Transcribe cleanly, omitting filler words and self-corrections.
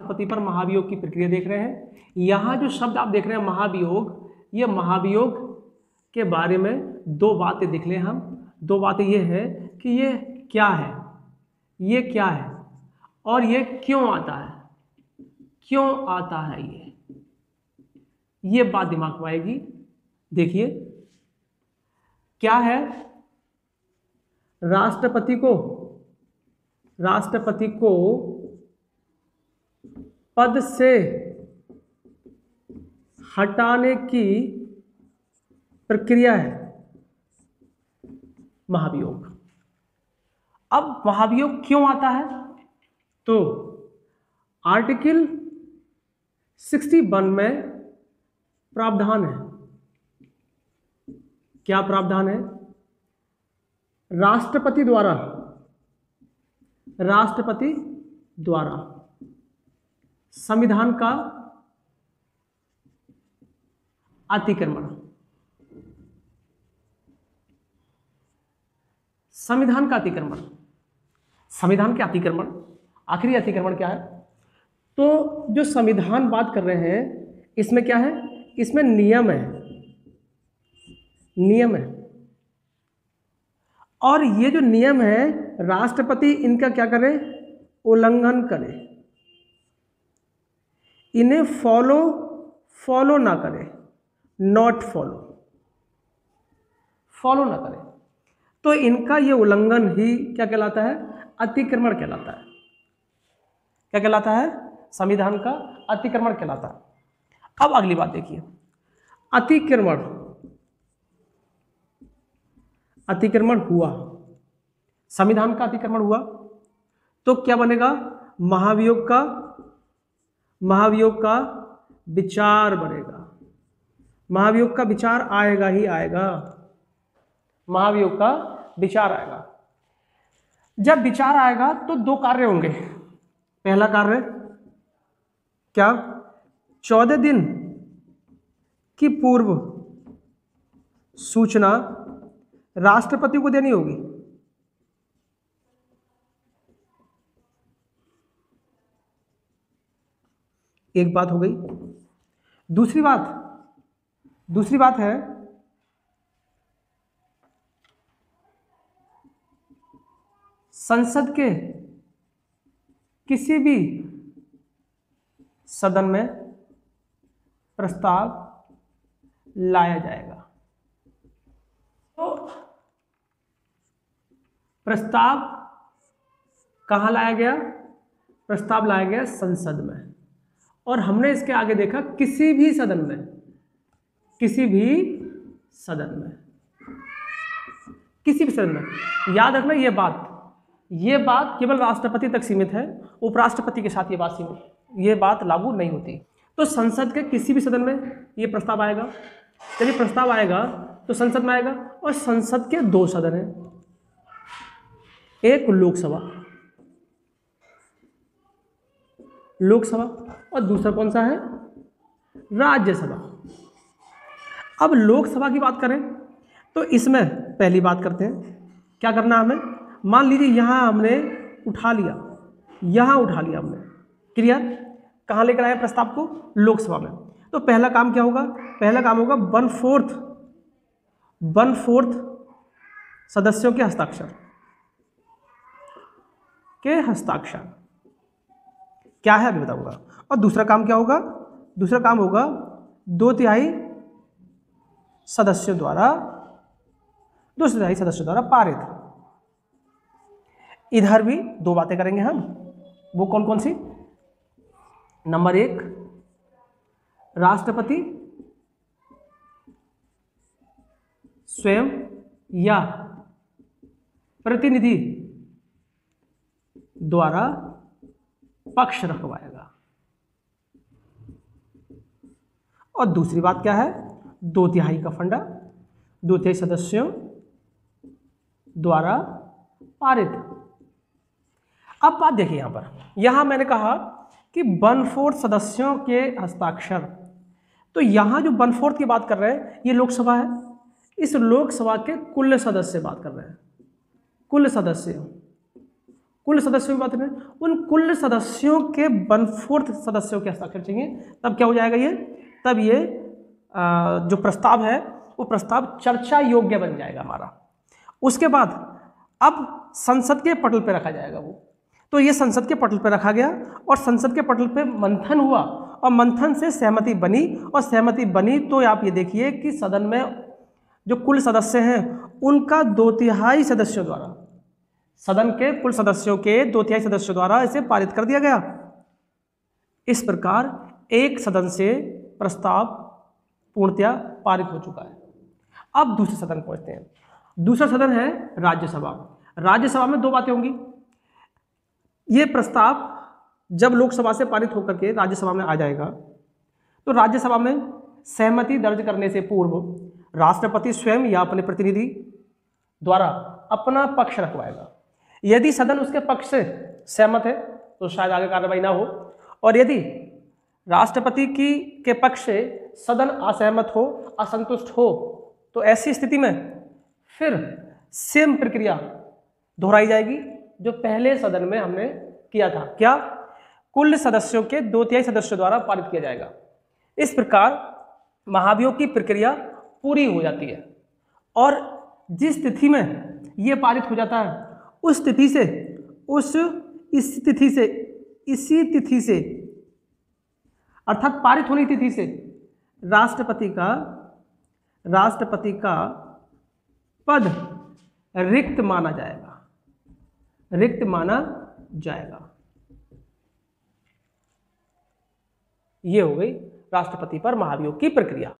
पति पर महाभियोग की प्रक्रिया देख रहे हैं। यहाँ जो शब्द आप देख रहे हैं महाभियोग, ये महाभियोग के बारे में दो बातें देख लें हम। दो बातें ये है कि ये क्या है, ये क्या है और ये क्यों आता है, क्यों आता है, ये बात दिमाग में आएगी। देखिए क्या है, राष्ट्रपति को पद से हटाने की प्रक्रिया है महाभियोग। अब महाभियोग क्यों आता है, तो आर्टिकल 61 में प्रावधान है। क्या प्रावधान है? राष्ट्रपति द्वारा संविधान का अतिक्रमण, संविधान का अतिक्रमण, संविधान के अतिक्रमण, आखिरी अतिक्रमण क्या है? तो जो संविधान बात कर रहे हैं इसमें क्या है, इसमें नियम है, नियम है। और ये जो नियम है राष्ट्रपति इनका क्या करे, उल्लंघन करे, इन्हें फॉलो ना करे, नॉट फॉलो ना करे, तो इनका ये उल्लंघन ही क्या कहलाता है, अतिक्रमण कहलाता है। क्या कहलाता है? संविधान का अतिक्रमण कहलाता है। अब अगली बात देखिए, अतिक्रमण हुआ, संविधान का अतिक्रमण हुआ तो क्या बनेगा, महाभियोग का विचार बनेगा। महाभियोग का विचार आएगा ही आएगा, महाभियोग का विचार आएगा। जब विचार आएगा तो दो कार्य होंगे। पहला कार्य क्या, 14 दिन की पूर्व सूचना राष्ट्रपति को देनी होगी। एक बात हो गई। दूसरी बात है संसद के किसी भी सदन में प्रस्ताव लाया जाएगा। तो प्रस्ताव कहाँ लाया गया, प्रस्ताव लाया गया संसद में। और हमने इसके आगे देखा किसी भी सदन में, किसी भी सदन में। याद रखना ये बात केवल राष्ट्रपति तक सीमित है, उपराष्ट्रपति के साथ ये बात लागू नहीं होती। तो संसद के किसी भी सदन में ये प्रस्ताव आएगा। जब ये प्रस्ताव आएगा तो संसद में आएगा, और संसद के दो सदन हैं, एक लोकसभा और दूसरा कौन सा है, राज्यसभा। अब लोकसभा की बात करें तो इसमें पहली बात करते हैं, क्या करना हमें, मान लीजिए यहाँ हमने उठा लिया हमने, क्लियर, कहाँ लेकर आए प्रस्ताव को, लोकसभा में। तो पहला काम क्या होगा, पहला काम होगा 1/4 सदस्यों के हस्ताक्षर क्या है अभी बताऊंगा। और दूसरा काम क्या होगा, दूसरा काम होगा 2/3 सदस्यों द्वारा पारित। इधर भी दो बातें करेंगे हम, वो कौन कौन सी, नंबर 1 राष्ट्रपति स्वयं या प्रतिनिधि द्वारा पक्ष रखवाएगा। और दूसरी बात क्या है, 2/3 का फंडा, 2/3 सदस्यों द्वारा पारित। अब बात देखिए यहां मैंने कहा कि 1/4 सदस्यों के हस्ताक्षर, तो यहां जो 1/4 की बात कर रहे हैं ये लोकसभा है। इस लोकसभा के कुल सदस्य बात कर रहे हैं, कुल कुल सदस्यों की बात करें, उन कुल सदस्यों के 1/4 सदस्यों के हस्ताक्षर चाहिए, तब क्या हो जाएगा ये, तब ये जो प्रस्ताव है वो प्रस्ताव चर्चा योग्य बन जाएगा हमारा। उसके बाद अब संसद के पटल पे रखा जाएगा वो, तो ये संसद के पटल पे रखा गया और संसद के पटल पे मंथन हुआ और मंथन से सहमति बनी, और सहमति बनी तो आप ये देखिए कि सदन में जो कुल सदस्य हैं उनका 2/3 सदस्यों द्वारा, सदन के कुल सदस्यों के 2/3 सदस्यों द्वारा इसे पारित कर दिया गया। इस प्रकार एक सदन से प्रस्ताव पूर्णतया पारित हो चुका है। अब दूसरे सदन पहुंचते हैं। दूसरा सदन है राज्यसभा। राज्यसभा में 2 बातें होंगी। ये प्रस्ताव जब लोकसभा से पारित होकर के राज्यसभा में आ जाएगा तो राज्यसभा में सहमति दर्ज करने से पूर्व राष्ट्रपति स्वयं या अपने प्रतिनिधि द्वारा अपना पक्ष रखवाएगा। यदि सदन उसके पक्ष से सहमत है तो शायद आगे कार्रवाई ना हो, और यदि राष्ट्रपति के पक्ष से सदन असहमत हो, असंतुष्ट हो, तो ऐसी स्थिति में फिर सेम प्रक्रिया दोहराई जाएगी जो पहले सदन में हमने किया था। क्या? कुल सदस्यों के 2/3 सदस्यों द्वारा पारित किया जाएगा। इस प्रकार महाभियोग की प्रक्रिया पूरी हो जाती है, और जिस तिथि में यह पारित हो जाता है उस तिथि से इसी तिथि से अर्थात पारित होने की तिथि से राष्ट्रपति का पद रिक्त माना जाएगा। ये हो गई राष्ट्रपति पर महाभियोग की प्रक्रिया।